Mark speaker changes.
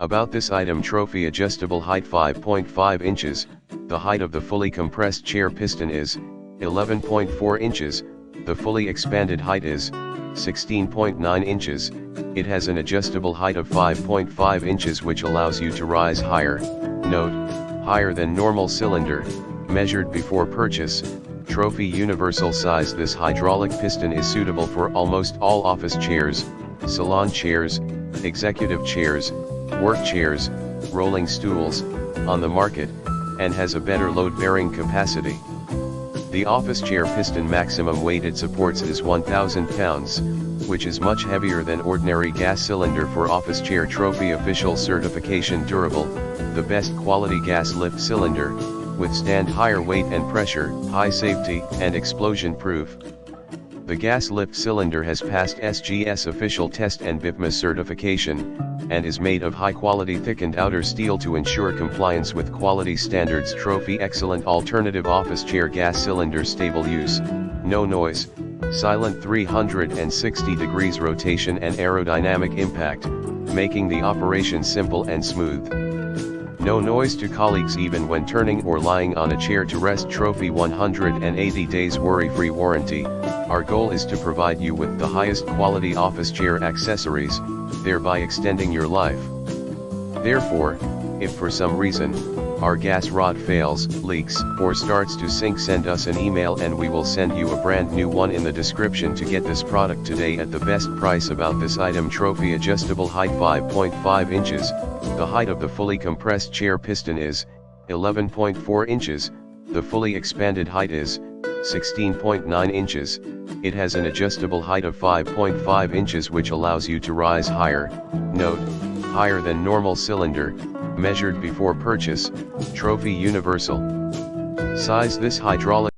Speaker 1: About this item: trophy adjustable height 5.5 inches, the height of the fully compressed chair piston is 11.4 inches, the fully expanded height is 16.9 inches, it has an adjustable height of 5.5 inches which allows you to rise higher, note, higher than normal cylinder, measured before purchase, trophy universal size. This hydraulic piston is suitable for almost all office chairs, salon chairs, executive chairs, work chairs, rolling stools, on the market, and has a better load-bearing capacity. The office chair piston maximum weight it supports is 1,000 pounds, which is much heavier than ordinary gas cylinder. For office chair trophy official certification: durable, the best quality gas lift cylinder, withstand higher weight and pressure, high safety, and explosion proof. The gas lift cylinder has passed SGS official test and BIPMA certification, and is made of high-quality thickened outer steel to ensure compliance with quality standards. Trophy excellent alternative office chair gas cylinder, stable use, no noise, silent 360 degrees rotation and aerodynamic impact, making the operation simple and smooth. No noise to colleagues even when turning or lying on a chair to rest. Trophy 180 days worry-free warranty. Our goal is to provide you with the highest quality office chair accessories, thereby extending your life. Therefore, if for some reason, our gas rod fails, leaks, or starts to sink, send us an email and we will send you a brand new one. In the description to get this product today at the best price. About this item: trophy adjustable height 5.5 inches, the height of the fully compressed chair piston is 11.4 inches, the fully expanded height is 16.9 inches, it has an adjustable height of 5.5 inches which allows you to rise higher, note, higher than normal cylinder, measured before purchase, trophy universal size. This hydraulic